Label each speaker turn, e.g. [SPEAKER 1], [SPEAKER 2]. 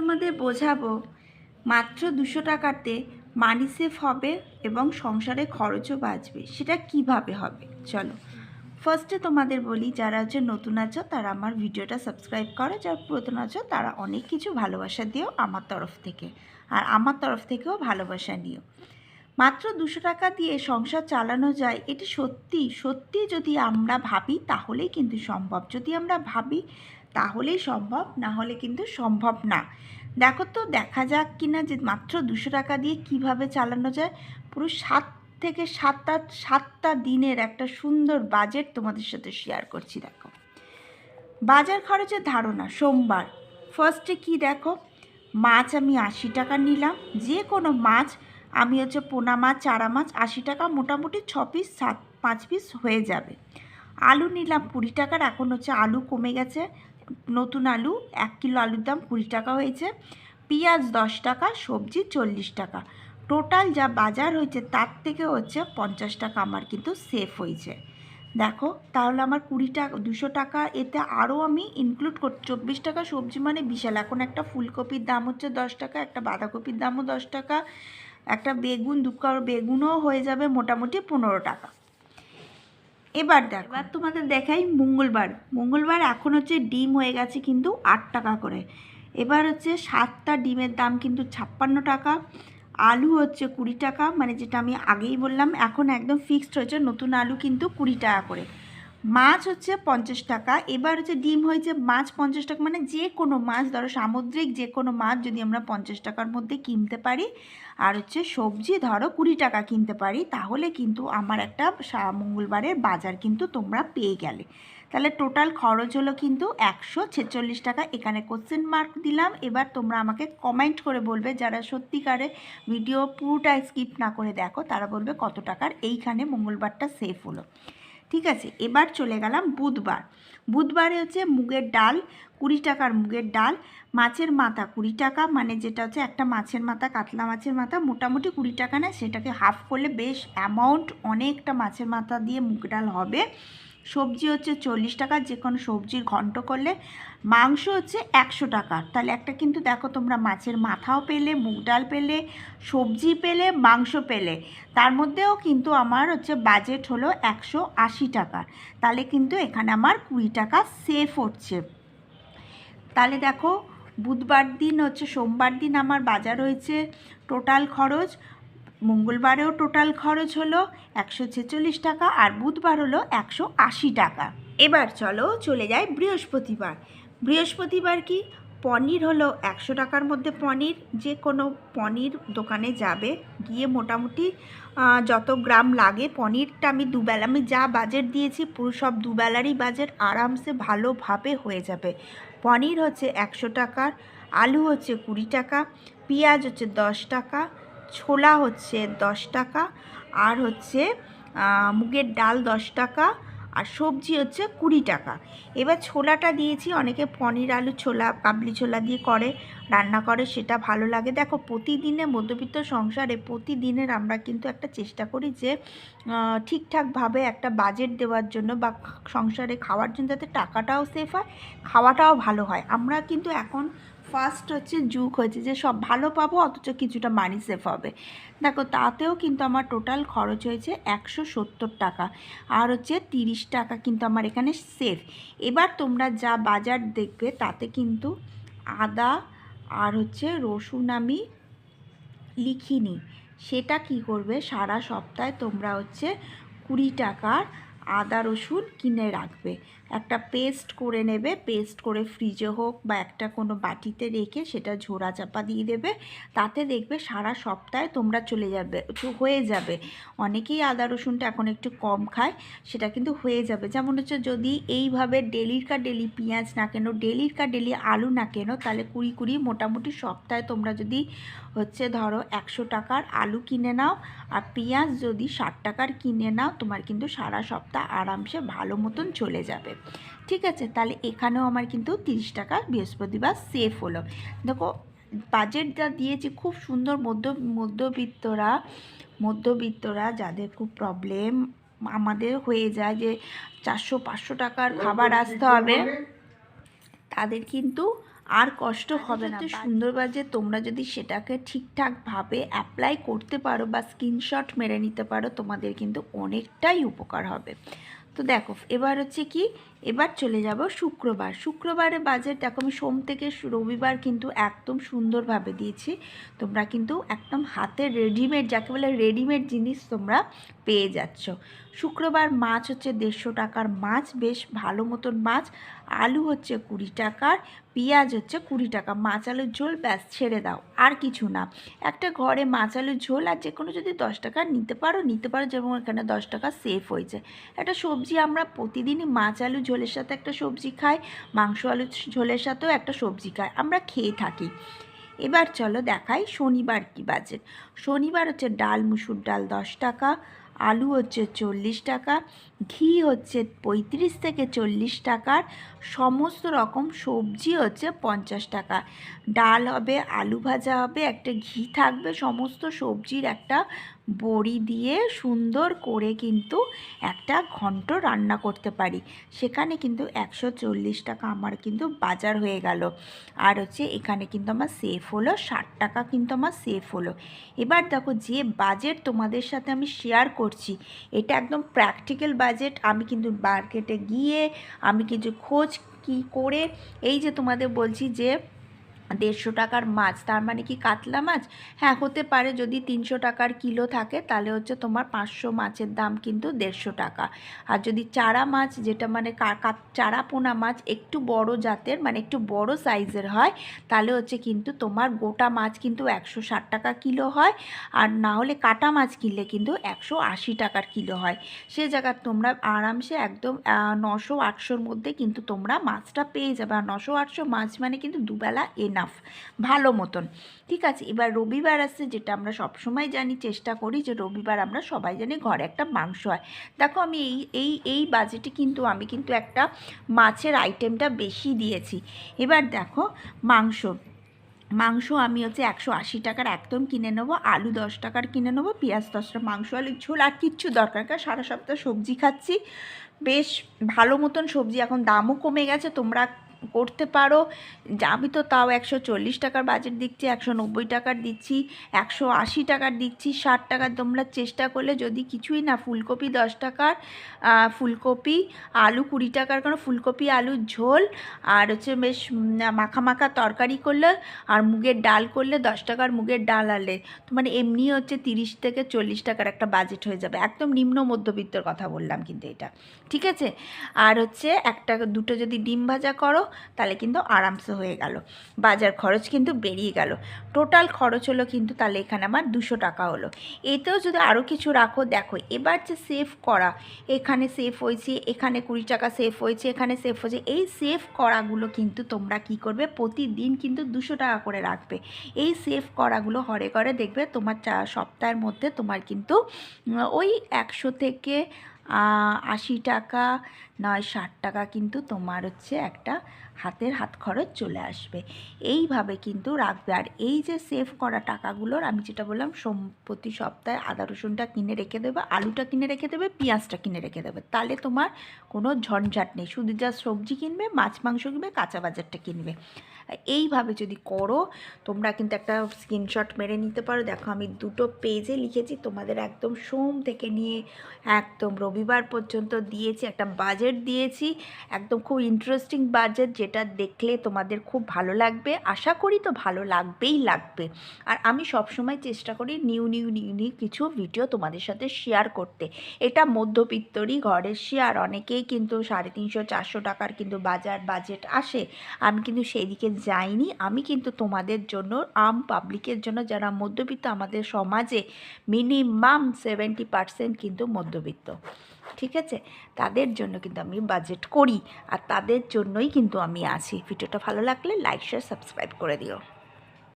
[SPEAKER 1] তোমাদের বোঝাবো মাত্র 200 টাকাতে মানি সেভ হবে এবং সংসারে খরচও বাঁচবে। সেটা কিভাবে হবে চলো ফার্স্টে তোমাদের বলি, যারা নতুন আছো তারা আমার ভিডিওটা সাবস্ক্রাইব করো, যারা পুরাতন আছো তারা অনেক কিছু ভালোবাসা দিও আমার তরফ থেকে, আর আমার তরফ থেকেও ভালোবাসা নিও। মাত্র 200 টাকা দিয়ে সংসার চালানো যায়, এটি সত্যি সত্যি যদি আমরা ভাবি তাহলেই কিন্তু সম্ভব। যদি আমরা ভাবি তাহলেই সম্ভব, না হলে কিন্তু সম্ভব না। দেখো তো, দেখা যাক কিনা যে মাত্র 200 টাকা দিয়ে কিভাবে চালানো যায়। পুরো 7 থেকে 7টা দিনের একটা সুন্দর বাজেট তোমাদের সাথে শেয়ার করছি। দেখো, বাজার খরচের ধারণা। সোমবার ফার্স্টে কি দেখো, মাছ আমি 80 টাকা নিলাম। যে কোনো মাছ আমি পোনা মাছ, চারা মাছ 80 টাকা, মোটামুটি 6 পিস 5 পিস হয়ে যাবে। আলু নিলাম 20 টাকার, এখন আলু কমে গেছে, নতুন আলু 1 কিলো আলুর দাম 20 টাকা হয়েছে। পেঁয়াজ 10 টাকা, সবজি 40 টাকা। টোটাল যা বাজার হয়েছে তার থেকে 50 টাকা আমার কিন্তু সেভ হয়েছে। দেখো তাহলে আমার 20 টাকা 200 টাকা এতে আরও আমি ইনক্লুড করি। 24 টাকা সবজি মানে বিশাল। এখন একটা ফুলকপির দাম 10 টাকা, একটা বাঁধাকপির দামও 10 টাকা, একটা বেগুন 2 কারো বেগুনও হয়ে যাবে মোটামুটি 15 টাকা। এবার দেখো, এবার তোমাদের দেখাই মঙ্গলবার এখন ডিম হয়ে গেছে কিন্তু 8 টাকা করে। এবার 7টা ডিমের দাম কিন্তু 56 টাকা। আলু 20 টাকা, মানে যেটা আমি আগেই বললাম, এখন একদম ফিক্সড হয়েছে, নতুন আলু কিন্তু 20 টাকা করে। মাছ 50 টাকা। এবার ডিম হয়েছে, মাছ 50 টাকা, মানে যে কোনো মাছ, ধরো সামুদ্রিক যে কোনো মাছ যদি আমরা 50 টাকার মধ্যে কিনতে পারি, আর সবজি ধরো 20 টাকা কিনতে পারি, তাহলে কিন্তু আমার একটা মঙ্গলবারের বাজার কিন্তু তোমরা পেয়ে গেলে। তাহলে টোটাল খরচ হলো কিন্তু 146 টাকা। এখানে কোশ্চেন মার্ক দিলাম। এবার তোমরা আমাকে কমেন্ট করে বলবে, যারা সত্যিকারে ভিডিও পুরোটা স্কিপ না করে দেখো তারা বলবে কত টাকার এইখানে মঙ্গলবারটা সেভ হলো। ঠিক আছে, এবার চলে গেলাম বুধবারে মুগের ডাল 20 টাকার মুগের ডাল, মাছের মাথা 20 টাকা, মানে যেটা একটা মাছের মাথা, কাতলা মাছের মাথা মোটামুটি 20 টাকা নেয়, সেটাকে হাফ করলে বেশ অ্যামাউন্ট, অনেকটা মাছের মাথা দিয়ে মুগ ডাল হবে। সবজি 40 টাকা, যে কোনো সবজির ঘন্ট করলে। মাংস 100 টাকা। তাহলে একটা কিন্তু দেখো তোমরা মাছের মাথাও পেলে, মুগ ডাল পেলে, সবজি পেলে, মাংস পেলে, তার মধ্যেও কিন্তু আমার বাজেট হলো 180 টাকা। তাহলে কিন্তু এখানে আমার 20 টাকা সেভ হচ্ছে। তাহলে দেখো, বুধবার দিন সোমবার দিন আমার বাজার হয়েছে টোটাল খরচ, মঙ্গলবারেও টোটাল খরচ হলো 146 টাকা, আর বুধবার হলো 180 টাকা। এবার চলো চলে যাই বৃহস্পতিবার কি, পনির হলো 100 টাকার মধ্যে পনির। যে কোনো পনির দোকানে যাবে, গিয়ে মোটামুটি যত গ্রাম লাগে, পনিরটা আমি দুবেলা, আমি যা বাজেট দিয়েছি পুরো সব দুবেলারই বাজেট আরামসে ভালোভাবে হয়ে যাবে। পনির 100 টাকার, আলু 20 টাকা, পেঁয়াজ 10 টাকা, ছোলা 10 টাকা, আর মুগের ডাল 10 টাকা, আর সবজি 20 টাকা। এবার ছোলাটা দিয়েছি, অনেকে পনির আলু ছোলা, কাবলি ছোলা দিয়ে রান্না করে, সেটা ভালো লাগে। দেখো, প্রতিদিনে মধ্যবিত্ত সংসারে প্রতিদিনের আমরা কিন্তু একটা চেষ্টা করি যে ঠিকঠাকভাবে একটা বাজেট দেওয়ার জন্য, বা সংসারে খাওয়ার জন্য, যাতে টাকাটাও সেফ হয়, খাওয়াটাও ভালো হয়। আমরা কিন্তু এখন ফার্স্ট যুগ হয়েছে যে সব ভালো পাবো অথচ কিছুটা মানি সেভ হবে। দেখো, তাতেও কিন্তু আমার টোটাল খরচ হয়েছে 170 টাকা, আর 30 টাকা কিন্তু আমার এখানে সেভ। এবার তোমরা যা বাজার দেখবে তাতে কিন্তু আদা আর রসুন আমি লিখিনি, সেটা কি করবে, সারা সপ্তাহে তোমরা 20 টাকার আদা রসুন কিনে রাখবে, একটা পেস্ট করে নেবে, পেস্ট করে ফ্রিজে হোক বা একটা কোনো বাটিতে রেখে সেটা ঝোড়া চাপা দিয়ে দেবে, তাতে দেখবে সারা সপ্তাহে তোমরা চলে যাবে, হয়ে যাবে। অনেকেই আদা রসুনটা এখন একটু কম খায়, সেটা কিন্তু হয়ে যাবে। যেমন যদি এইভাবে ডেলির ডেলি পেঁয়াজ না কেনো, ডেলির ডেলি আলু না কেনো, তাহলে 20 মোটামুটি সপ্তাহে তোমরা যদি ধরো 100 টাকার আলু কিনে নাও, আর পেঁয়াজ যদি 60 টাকার কিনে নাও, তোমার কিন্তু সারা সপ্তাহ আরামসে ভালো মতন চলে যাবে। ঠিক আছে, তাহলে এখানেও আমার কিন্তু 30 টাকা বৃহস্পতিবার সেভ হলো। দেখো, বাজেট যা দিয়েছি খুব সুন্দর। মধ্যবিত্তরা যাদের খুব প্রবলেম, আমাদের হয়ে যায় যে 400-500 টাকার খাবার আসতে হবে, তাদের কিন্তু আর কষ্ট হবে না। সুন্দর বাজে, তোমরা যদি সেটাকে ঠিকঠাকভাবে অ্যাপ্লাই করতে পারো বা স্ক্রিনশট মেরে নিতে পারো, তোমাদের কিন্তু অনেকটাই উপকার হবে। তো দেখো এবার হচ্ছে কি, এবার চলে যাব শুক্রবার। শুক্রবারে বাজেট দেখো আমি সোম থেকে রবিবার কিন্তু একদম সুন্দরভাবে দিয়েছি। তোমরা কিন্তু একদম হাতে রেডিমেড, যাকে বলে রেডিমেড জিনিস তোমরা পেয়ে যাচ্ছ। শুক্রবার মাছ হচ্ছে 150 টাকার মাছ, বেশ ভালো মতন মাছ। আলু হচ্ছে 20 টাকার, পেঁয়াজ হচ্ছে 20 টাকা। মাছ আলুর ঝোল ব্যাস ছেড়ে দাও, আর কিছু না। একটা ঘরে মাছ আলুর ঝোল আর যে কোনো যদি 10 টাকা নিতে পারো, যেমন এখানে 10 টাকা সেভ হয়েছে। একটা সবজি আমরা প্রতিদিনই মাছ আলু ঝোলের সাথে একটা সবজি খাই, মাংস আলু ঝোলের সাথেও একটা সবজি খাই, আমরা খেয়ে থাকি। এবার চলো দেখাই শনিবার কি বাজেট। শনিবার হচ্ছে ডাল, মুসুর ডাল 10 টাকা, আলু হচ্ছে 40 টাকা, ঘি হচ্ছে 35 থেকে 40 টাকার, সমস্ত রকম সবজি হচ্ছে 50 টাকা। ডাল হবে, আলু ভাজা হবে, একটা ঘি থাকবে, সমস্ত সবজির একটা বড়ি দিয়ে সুন্দর করে কিন্তু একটা ঘন্ট রান্না করতে পারি। সেখানে কিন্তু 140 টাকা আমার কিন্তু বাজার হয়ে গেল। আর হচ্ছে এখানে কিন্তু আমার সেফ হলো 60 টাকা, কিন্তু আমার সেফ হলো। এবার দেখো যে বাজেট তোমাদের সাথে আমি শেয়ার করছি, এটা একদম প্র্যাকটিক্যাল বাজেট। আমি কিন্তু মার্কেটে গিয়ে আমি কিছু খোঁজ কি করে এই যে তোমাদের বলছি যে 150 টাকার মাছ, তার মানে কি কাতলা মাছ? হ্যাঁ হতে পারে, যদি 300 টাকার কিলো থাকে তাহলে হচ্ছে তোমার 500 মাছের দাম কিন্তু 150 টাকা। আর যদি চারা মাছ, যেটা মানে চারা পোনা মাছ একটু বড় জাতের, মানে একটু বড় সাইজের হয়, তাহলে হচ্ছে কিন্তু তোমার গোটা মাছ কিন্তু 160 টাকা কিলো হয়। আর না হলে কাটা মাছ কিনলে কিন্তু 180 টাকার কিলো হয়। সে জায়গায় তোমরা আরামসে একদম 900-800-র মধ্যে কিন্তু তোমরা মাছটা পেয়ে যাবে। আর 900-800 মাছ মানে কিন্তু দুবেলা এনাফ ভালো মতন। ঠিক আছে, এবার রবিবার আসছে, যেটা আমরা সবসময় জানি, চেষ্টা করি যে রবিবার আমরা সবাই জানি ঘরে একটা মাংস হয়। দেখো আমি এই বাজেটে কিন্তু আমি কিন্তু একটা মাছের আইটেমটা বেশি দিয়েছি। এবার দেখো মাংস আমি হচ্ছে 180 টাকার একদম কিনে নেবো, আলু 10 টাকার কিনে নেবো, পেঁয়াজ 10 টাকা, মাংস আলুর ঝোল আর কিচ্ছু দরকার, কারণ সারা সপ্তাহ সবজি খাচ্ছি। বেশ ভালো মতন সবজি, এখন দামও কমে গেছে, তোমরা করতে পারো। আমি তো তাও 140 টাকার বাজেট দিচ্ছি, 190 টাকার দিচ্ছি, 180 টাকার দিচ্ছি, 60 টাকার। তোমরা চেষ্টা করলে যদি কিছুই না, ফুলকপি 10 টাকার, ফুলকপি, আলু 20 টাকার, কারণ ফুলকপি আলুর ঝোল আর হচ্ছে বেশ মাখা মাখা তরকারি করলে, আর মুগের ডাল করলে 10 টাকার মুগের ডাল আনলে তো মানে এমনি হচ্ছে 30 থেকে 40 টাকার একটা বাজেট হয়ে যাবে। একদম নিম্ন মধ্যবিত্তর কথা বললাম কিন্তু এটা, ঠিক আছে। আর হচ্ছে একটা দুটো যদি ডিম ভাজা করো তাহলে কিন্তু আরামসে হয়ে গেল, বাজার খরচ কিন্তু বেরিয়ে গেল। টোটাল খরচ হলো কিন্তু তাহলে এখানে আমার 200 টাকা হলো। এতেও যদি আরও কিছু রাখো, দেখো এবার যে সেভ করা, এখানে সেভ হয়েছে, এখানে 20 টাকা সেভ হয়েছে, এখানে সেভ হয়েছে, এই সেভ করাগুলো কিন্তু তোমরা কি করবে, প্রতিদিন কিন্তু 200 টাকা করে রাখবে। এই সেভ করাগুলো হরে ঘরে দেখবে তোমার সপ্তাহের মধ্যে তোমার কিন্তু ওই 100 থেকে 80 টাকা, নয় 60 টাকা কিন্তু তোমার হচ্ছে একটা হাত খরচ চলে আসবে। এইভাবে কিন্তু রাখবে। আর এই যে সেভ করা টাকাগুলোর আমি যেটা বললাম, প্রতি সপ্তাহে আদা রসুনটা কিনে রেখে দেবে, আলুটা কিনে রেখে দেবে, পেঁয়াজটা কিনে রেখে দেবে, তাহলে তোমার কোনো ঝঞ্ঝাট নেই। শুধু যা সবজি কিনবে, মাছ মাংস কিনবে, কাঁচা বাজারটা কিনবে। এইভাবে যদি করো তোমরা কিন্তু একটা স্ক্রিনশট মেরে নিতে পারো। দেখো আমি দুটো পেজে লিখেছি, তোমাদের একদম সোম থেকে নিয়ে একদম রবিবার পর্যন্ত দিয়েছি, একটা বাজেট দিয়েছি, একদম খুব ইন্টারেস্টিং বাজেট, যেটা দেখলে তোমাদের খুব ভালো লাগবে। আশা করি তো ভালো লাগবে। আর আমি সবসময় চেষ্টা করি নিউ কিছু ভিডিও তোমাদের সাথে শেয়ার করতে। এটা মধ্যবিত্তরই ঘরের শেয়ার, অনেকেই কিন্তু 350-400 টাকার কিন্তু বাজেট আসে। আমি কিন্তু সেই দিকে যাইনি। আমি কিন্তু তোমাদের জন্য, পাবলিকের জন্য, যারা মধ্যবিত্ত, আমাদের সমাজে মিনিমাম 70% কিন্তু মধ্যবিত্ত, ঠিক আছে, তাদের জন্য কিন্তু আমি বাজেট করি, আর তাদের জন্যই কিন্তু আমি আছি। ভিডিওটা ভালো লাগলে লাইক শেয়ার সাবস্ক্রাইব করে দিও।